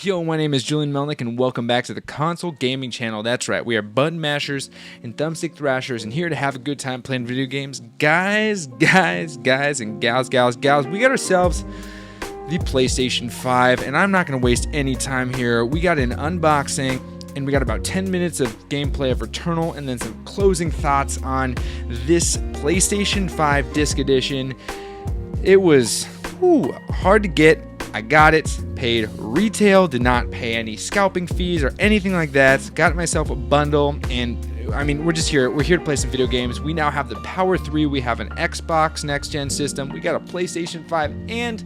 Yo, my name is Julian Melnick, and welcome back to the Console Gaming Channel. That's right, we are button mashers and thumbstick thrashers, and here to have a good time playing video games. Guys, and gals, we got ourselves the PlayStation 5, and I'm not going to waste any time here. We got an unboxing, and we got about 10 minutes of gameplay of Returnal, and then some closing thoughts on this PlayStation 5 Disc Edition. It was hard to get. I got it, paid retail, did not pay any scalping fees or anything like that. Got myself a bundle, and I mean, we're here to play some video games. We now have the Power 3, we have an Xbox next-gen system, we got a PlayStation 5, and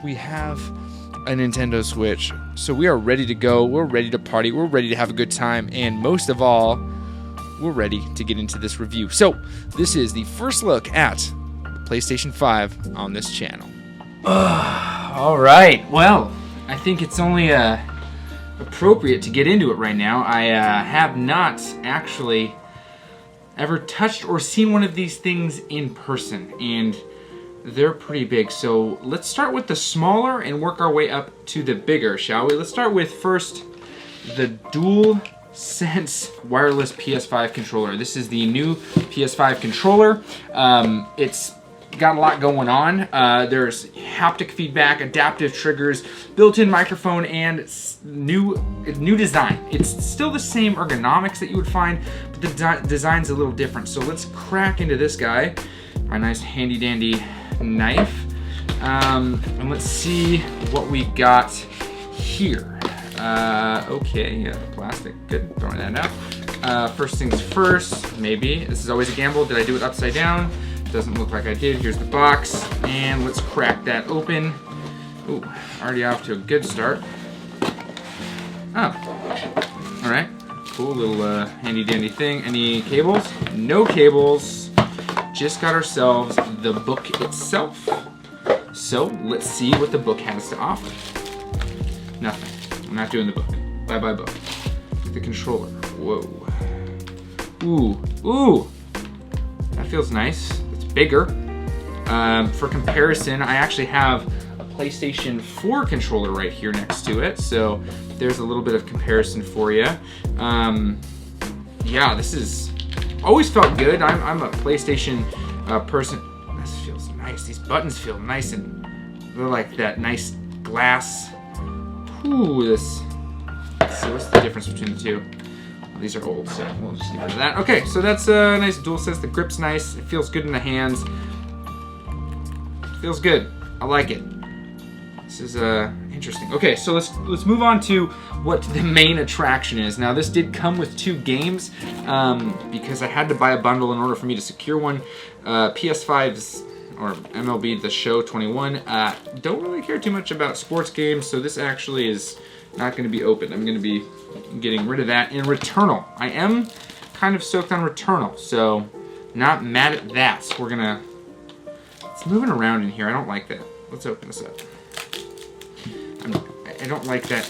we have a Nintendo Switch. So we are ready to go, we're ready to party, we're ready to have a good time, and most of all, we're ready to get into this review. So this is the first look at the PlayStation 5 on this channel. All right, well, I think it's only appropriate to get into it right now. I have not actually ever touched or seen one of these things in person, and they're pretty big. So let's start with the smaller and work our way up to the bigger, shall we? Let's start with first the DUALSENSE wireless PS5 controller. This is the new PS5 controller. It's got a lot going on. There's haptic feedback, adaptive triggers, built-in microphone, and new design. It's still the same ergonomics that you would find, but the design's a little different. So let's crack into this guy. My nice handy-dandy knife. And let's see what we got here. Okay, yeah, plastic, good, throwing that out. First things first, maybe. This is always a gamble. Did I do it upside down? Doesn't look like I did. Here's the box, and let's crack that open. Ooh, already off to a good start. Oh, all right. Cool little handy-dandy thing. Any cables? No cables. Just got ourselves the book itself. So let's see what the book has to offer. Nothing. I'm not doing the book. Bye-bye book. The controller. Whoa. Ooh. That feels nice. Bigger. For comparison, I actually have a PlayStation 4 controller right here next to it, so there's a little bit of comparison for you. Yeah, this is always felt good. I'm a PlayStation person. This feels nice. These buttons feel nice, and they're like that nice glass. Ooh, so what's the difference between the two? These are old, so we'll just leave it at that. Okay, so that's a nice DualSense. The grip's nice. It feels good in the hands. Feels good. I like it. This is interesting. Okay, so let's move on to what the main attraction is. Now, this did come with 2 games because I had to buy a bundle in order for me to secure one. PS5's or MLB The Show 21. Don't really care too much about sports games, so this actually is not going to be open. I'm going to be getting rid of that. In Returnal, I am kind of stoked on Returnal, so not mad at that. It's moving around in here. I don't like that. Let's open this up. I don't like that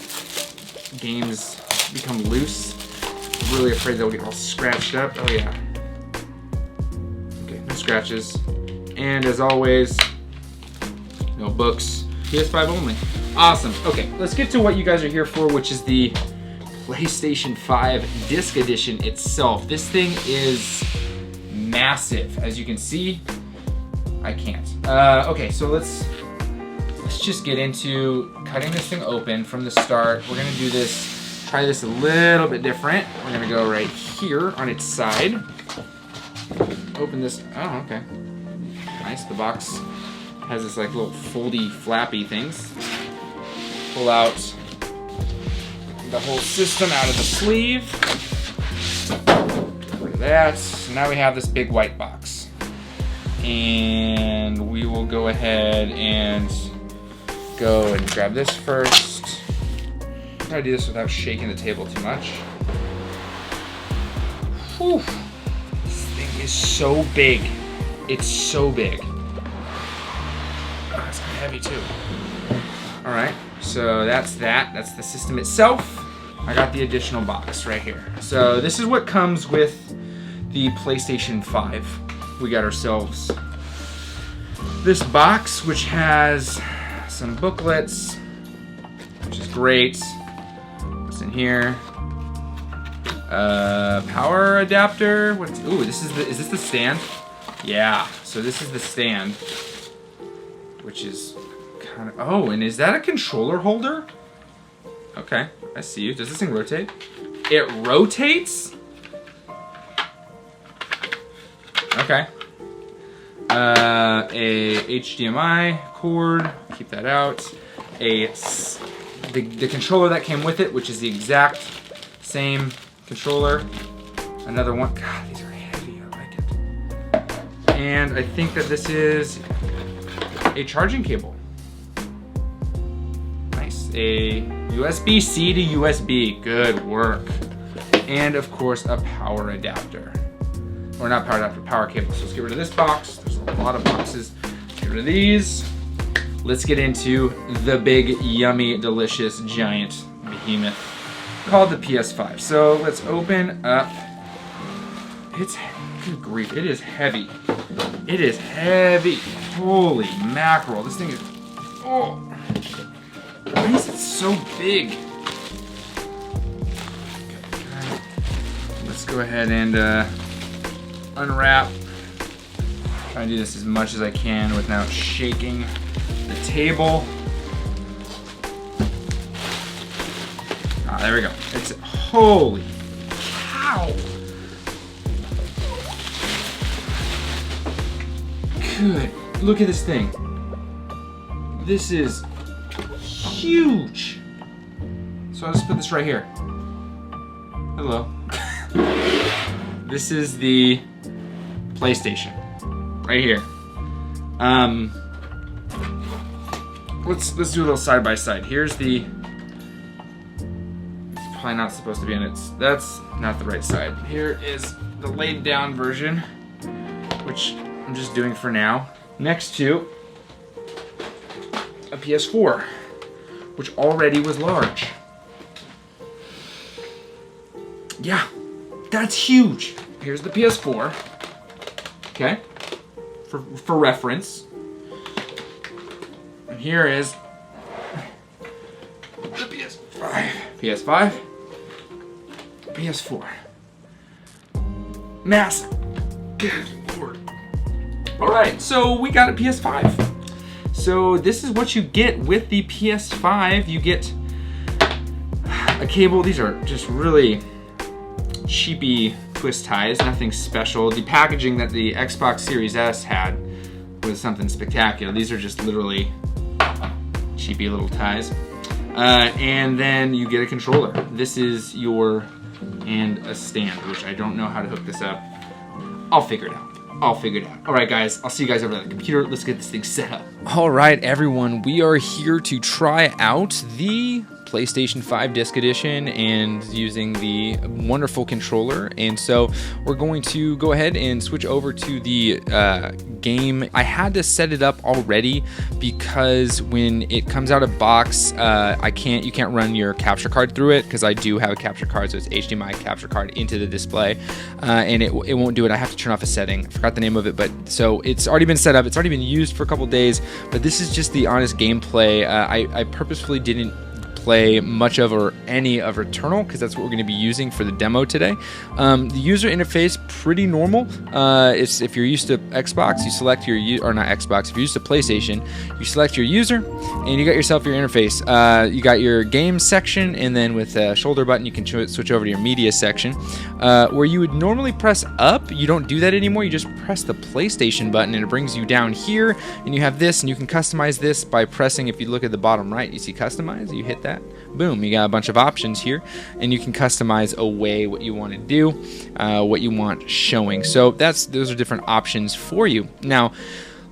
games become loose. I'm really afraid they'll get all scratched up. Oh yeah. Okay, no scratches. And as always, no books. PS5 only. Awesome. Okay, let's get to what you guys are here for, which is the PlayStation 5 Disc Edition itself. This thing is massive, as you can see. I can't. Okay, so let's just get into cutting this thing open from the start. We're gonna do this, try this a little bit different. We're gonna go right here on its side. Open this. Oh, okay. Nice. The box has this like little foldy, flappy things. Pull out the whole system out of the sleeve. Like that. So now we have this big white box. And we will go ahead and go and grab this first. I'm trying to do this without shaking the table too much. Whew. This thing is so big. It's so big. Oh, it's kind of heavy too. Alright, so that's that. That's the system itself. I got the additional box right here. So this is what comes with the PlayStation 5. We got ourselves this box, which has some booklets, which is great. What's in here? Power adapter. What's? Ooh, is this the stand? Yeah. So this is the stand, which is kind of. Oh, and is that a controller holder? Okay, I see you. Does this thing rotate? It rotates? Okay. A HDMI cord, keep that out. The controller that came with it, which is the exact same controller. Another one. God, these are heavy. I like it. And I think that this is a charging cable. Nice. A USB-C to USB. Good work. And of course, a power adapter. Or not power adapter, power cable. So let's get rid of this box. There's a lot of boxes. Get rid of these. Let's get into the big, yummy, delicious, giant behemoth called the PS5. So let's open up. It's, good grief, it is heavy. It is heavy. Holy mackerel. This thing is, oh. Why is it so big? Okay. Let's go ahead and unwrap. Try to do this as much as I can without shaking the table. Ah, there we go. It's, holy cow. Good. Look at this thing. This is huge. So I'll just put this right here. Hello. This is the PlayStation right here. Let's do a little side by side. Here's the. It's probably not supposed to be in it. That's not the right side. Here is the laid down version, which I'm just doing for now. Next to a PS4, which already was large. Yeah, that's huge. Here's the PS4. Okay, for reference. And here is the PS5. PS5. PS4. Massive. Good lord. Alright, so we got a PS5. So this is what you get with the PS5. You get a cable. These are just really cheapy twist ties, nothing special. The packaging that the Xbox Series S had was something spectacular. These are just literally cheapy little ties. And then you get a controller. This is your, and a stand, which I don't know how to hook this up. I'll figure it out. All right, guys, I'll see you guys over at the computer. Let's get this thing set up. All right, everyone, we are here to try out the PlayStation 5 Disc Edition and using the wonderful controller. And so we're going to go ahead and switch over to the game. I had to set it up already because when it comes out of box, you can't run your capture card through it because I do have a capture card, so it's HDMI capture card into the display, and it won't do it. I have to turn off a setting. I forgot the name of it, but so it's already been set up. It's already been used for a couple days, but this is just the honest gameplay. I purposefully didn't play much of or any of Returnal because that's what we're going to be using for the demo today. The user interface pretty normal. It's if you're used to Xbox, you select your or not Xbox. If you're used to PlayStation, you select your user, and you got yourself your interface. You got your game section, and then with a shoulder button, you can switch over to your media section, where you would normally press up. You don't do that anymore. You just press the PlayStation button, and it brings you down here, and you have this, and you can customize this by pressing. If you look at the bottom right, you see customize. You hit that. Boom, you got a bunch of options here, and you can customize away what you want to do, what you want showing. So those are different options for you. Now,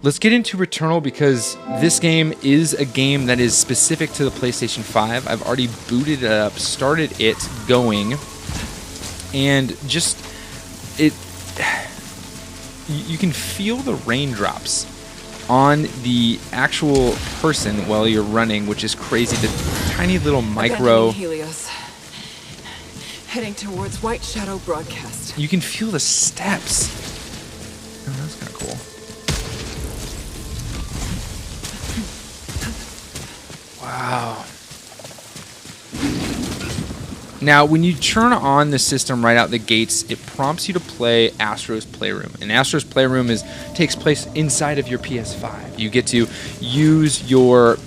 let's get into Returnal because this game is a game that is specific to the PlayStation 5. I've already booted it up, started it going, and just you can feel the raindrops on the actual person while you're running, which is crazy. The tiny little micro Helios. Heading towards White Shadow Broadcast. You can feel the steps. Oh, that's kind of cool. Wow. Now, when you turn on the system right out the gates, it prompts you to play Astro's Playroom. And Astro's Playroom takes place inside of your PS5. You get to use your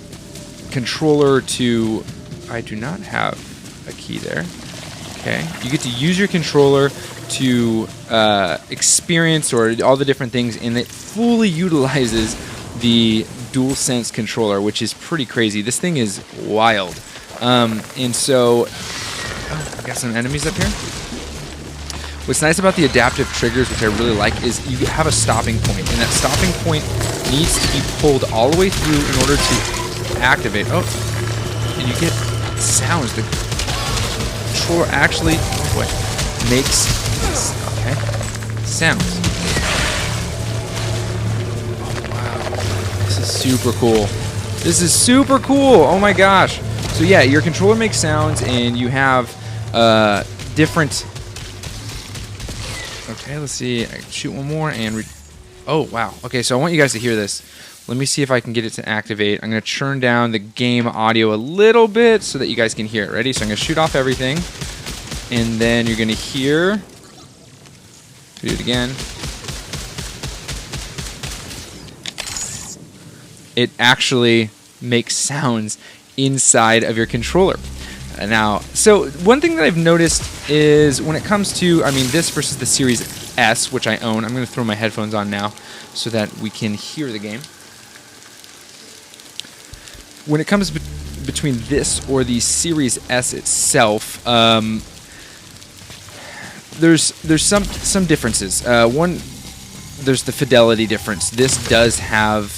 controller to... I do not have a key there. Okay. You get to use your controller to experience or all the different things, and it fully utilizes the DualSense controller, which is pretty crazy. This thing is wild. And so... Oh, I got some enemies up here. What's nice about the adaptive triggers, which I really like, is you have a stopping point, and that stopping point needs to be pulled all the way through in order to activate. Oh, and you get sounds. The controller actually, oh boy, makes sounds. Oh wow, this is super cool. This is super cool. Oh my gosh. So yeah, your controller makes sounds, and you have different... Okay, let's see. I can shoot one more and... Oh, wow. Okay, so I want you guys to hear this. Let me see if I can get it to activate. I'm going to turn down the game audio a little bit so that you guys can hear it. Ready? So I'm going to shoot off everything. And then you're going to hear... Do it again. It actually makes sounds inside of your controller. Now, so one thing that I've noticed is when it comes to, I mean, this versus the Series S, which I own. I'm going to throw my headphones on now so that we can hear the game. When it comes between this or the Series S itself, there's some differences. One, there's the fidelity difference. This does have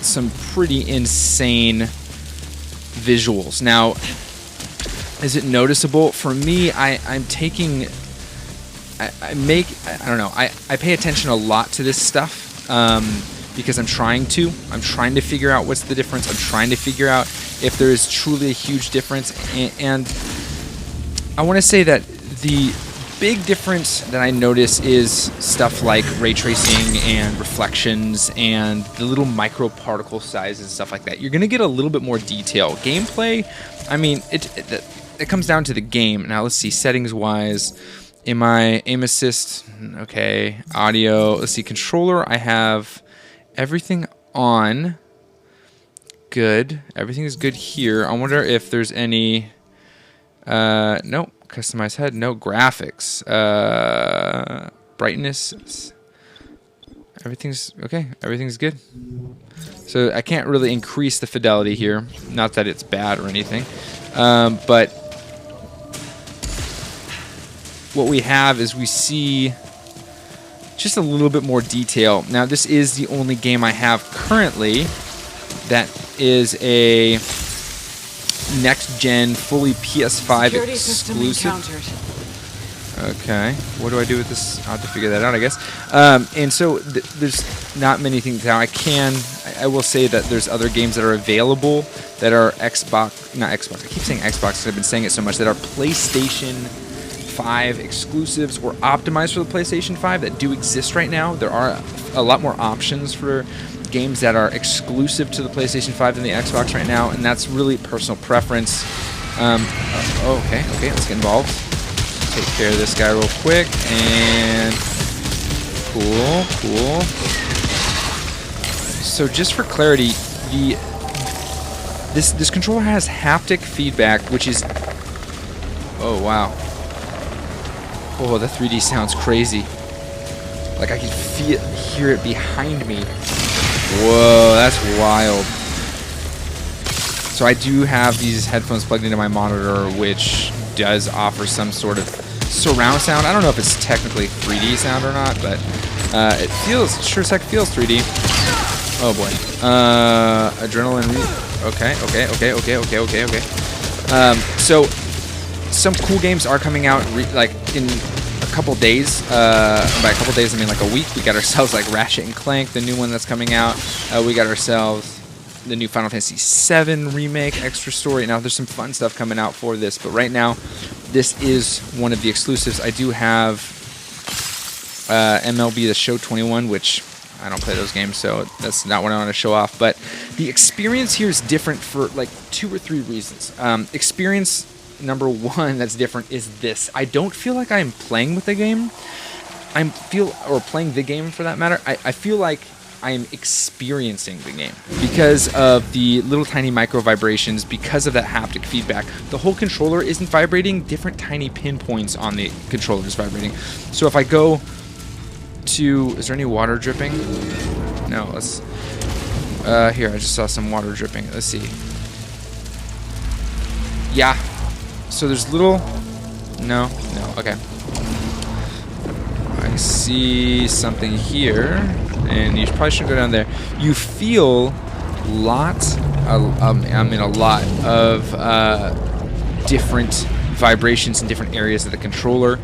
some pretty insane visuals. Now, is it noticeable? For me, I pay attention a lot to this stuff because I'm trying to figure out what's the difference. I'm trying to figure out if there is truly a huge difference, and I want to say that the big difference that I notice is stuff like ray tracing and reflections and the little micro particle sizes and stuff like that. You're going to get a little bit more detail. Gameplay, I mean, it comes down to the game. Now, let's see, settings-wise, in my aim assist, okay, audio, let's see, controller, I have everything on. Good. Everything is good here. I wonder if there's any... nope. Customize HUD, no graphics. Brightness, everything's okay. Everything's good. So I can't really increase the fidelity here. Not that it's bad or anything, but what we have is we see just a little bit more detail. Now, this is the only game I have currently that is a next-gen, fully PS5 exclusive. Okay, what do I do with this? I'll have to figure that out, I guess. And so there's not many things now. I will say that there's other games that are available that are not Xbox. I keep saying Xbox because I've been saying it so much, that are PlayStation 5 exclusives or optimized for the PlayStation 5 that do exist right now. There are a lot more options for games that are exclusive to the PlayStation 5 than the Xbox right now, and that's really personal preference. Okay, let's get involved. Take care of this guy real quick, and cool. So just for clarity, this controller has haptic feedback, which is... Oh, wow. Oh, the 3D sounds crazy. Like I can hear it behind me. Whoa, that's wild. So I do have these headphones plugged into my monitor, which does offer some sort of surround sound. I don't know if it's technically 3D sound or not, but it sure as heck feels 3D. Oh boy. Adrenaline. Okay. So some cool games are coming out like in a couple days. By a couple days, I mean like a week. We got ourselves like Ratchet and Clank, the new one that's coming out. We got ourselves the new Final Fantasy VII remake, extra story. Now there's some fun stuff coming out for this, but right now this is one of the exclusives. I do have MLB The Show 21, which I don't play those games, so that's not what I want to show off. But the experience here is different for like 2 or 3 reasons. Experience number one that's different is this. I don't feel like I'm playing with the game. Or playing the game for that matter. I feel like I am experiencing the game because of the little tiny micro vibrations, because of that haptic feedback. The whole controller isn't vibrating, different tiny pinpoints on the controller is vibrating. So if I go to, is there any water dripping? No, let's, here, I just saw some water dripping. Let's see. Yeah, so there's little, no, okay. I see something here, and you probably shouldn't go down there. You feel a lot of different vibrations in different areas of the controller.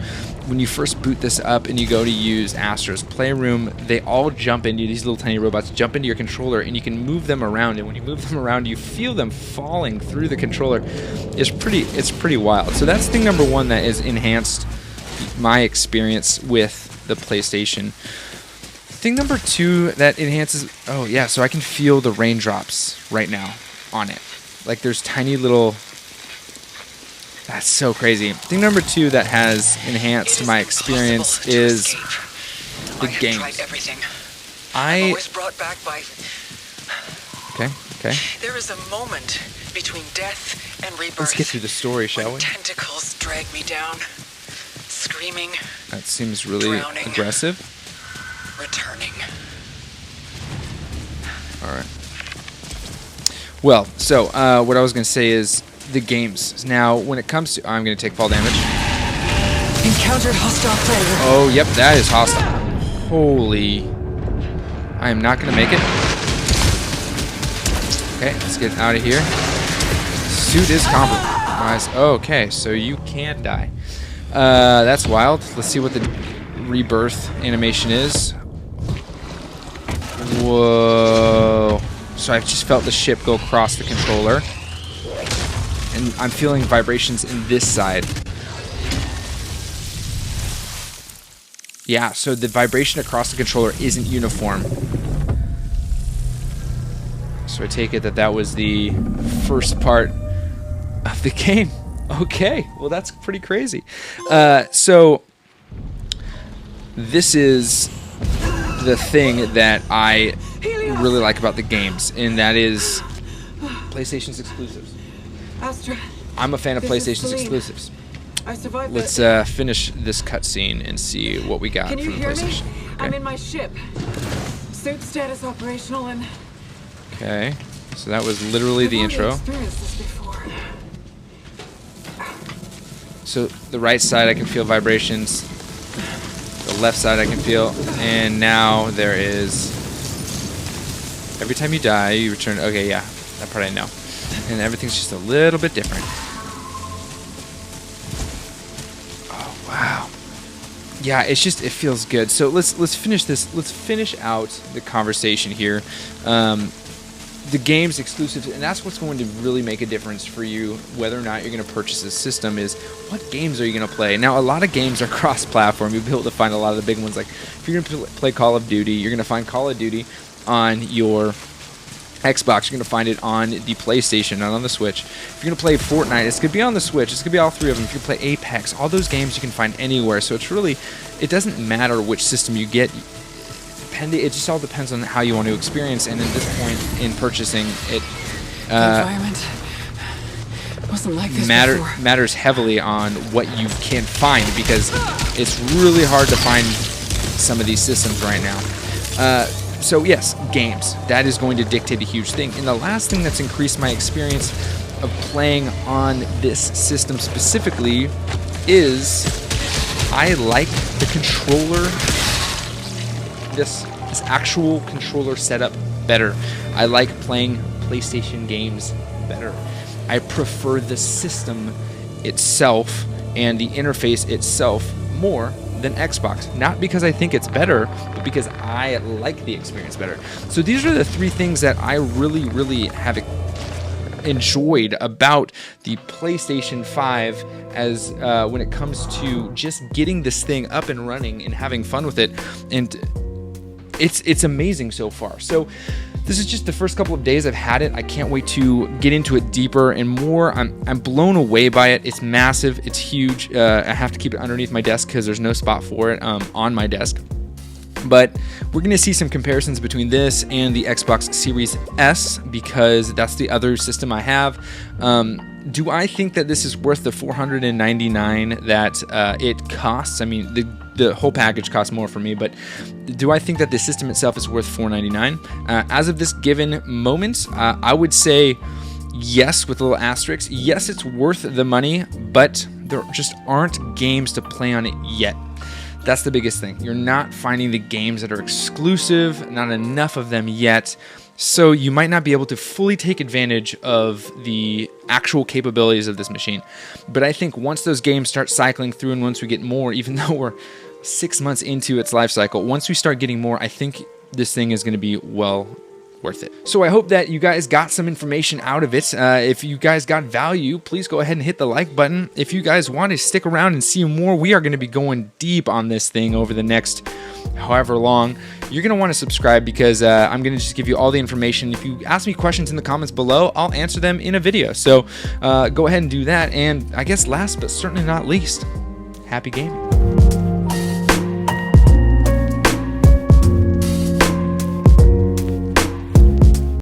When you first boot this up and you go to use Astro's Playroom, they all jump into, these little tiny robots jump into your controller, and you can move them around, and when you move them around you feel them falling through the controller. It's pretty wild. So that's thing number one that has enhanced my experience with the PlayStation. Thing number two that enhances, oh yeah, so I can feel the raindrops right now on it. Like there's tiny little, that's so crazy. Thing number two that has enhanced my experience is the games. Tried everything. I was brought back by. Okay. There is a moment between death and rebirth. Let's get through the story, shall we? Tentacles drag me down, screaming. That seems really drowning, aggressive. Returning. All right. Well, so what I was going to say is the games. Now, when it comes to, I'm going to take fall damage. Encountered hostile player. Oh, yep, that is hostile. Holy. I am not going to make it. Okay, let's get out of here. Suit is compromised. Okay, so you can't die. That's wild. Let's see what the rebirth animation is. Whoa. So I've just felt the ship go across the controller. And I'm feeling vibrations in this side. Yeah, so the vibration across the controller isn't uniform. So I take it that that was the first part of the game. Okay, well that's pretty crazy. So this is the thing that I really like about the games, and that is PlayStation's exclusives. Astra, I'm a fan of this is PlayStation's Celine. exclusives. I survived. Let's finish this cutscene and see what we got Can from you the hear me? PlayStation. I'm Okay. in my ship. Suit status operational and. Okay, so that was literally the I've already intro. experienced this before. So the right side I can feel vibrations, the left side I can feel, and now there is, every time you die you return, okay, yeah, that part I know. And everything's just a little bit different. Oh wow. Yeah, it's just, it feels good. So let's finish this. Let's finish out the conversation here. The game's exclusives, and that's what's going to really make a difference for you whether or not you're going to purchase this system, is what games are you going to play. Now, a lot of games are cross-platform. You'll be able to find a lot of the big ones. Like if you're going to play Call of Duty, you're going to find Call of Duty on your Xbox. You're going to find it on the PlayStation, not on the Switch. If you're going to play Fortnite, it's going to be on the Switch. It's going to be all three of them. If you play Apex, all those games you can find anywhere. So it's really, it doesn't matter which system you get. It just all depends on how you want to experience, and at this point in purchasing it, The environment wasn't like this before. matters heavily on what you can find, because it's really hard to find some of these systems right now. So yes, games. That is going to dictate a huge thing. And the last thing that's increased my experience of playing on this system specifically is I like the controller, this actual controller setup better. I like playing PlayStation games better. I prefer the system itself and the interface itself more than Xbox. Not because I think it's better, but because I like the experience better. So these are the three things that I really, really have enjoyed about the PlayStation 5 as when it comes to just getting this thing up and running and having fun with it. And it's amazing so far. So This is just the first couple of days I've had it. I can't wait to get into it deeper and more. I'm blown away by it. It's massive. It's huge. I have to keep it underneath my desk because there's no spot for it on my desk. But we're going to see some comparisons between this and the Xbox Series S because that's the other system I have. Do I think that this is worth the $499 that it costs? I mean, the whole package costs more for me, but do I think that the system itself is worth $499? As of this given moment, I would say yes with a little asterisk. Yes, it's worth the money, but there just aren't games to play on it yet. That's the biggest thing. You're not finding the games that are exclusive, not enough of them yet. So you might not be able to fully take advantage of the actual capabilities of this machine. But I think once those games start cycling through and once we get more, even though we're 6 months into its life cycle, once we start getting more, I think this thing is going to be well worth it. So I hope that you guys got some information out of it. If you guys got value, please go ahead and hit the like button. If you guys want to stick around and see more, we are going to be going deep on this thing over the next however long. You're going to want to subscribe because I'm going to just give you all the information. If you ask me questions in the comments below, I'll answer them in a video. So go ahead and do that. And I guess last but certainly not least, happy gaming.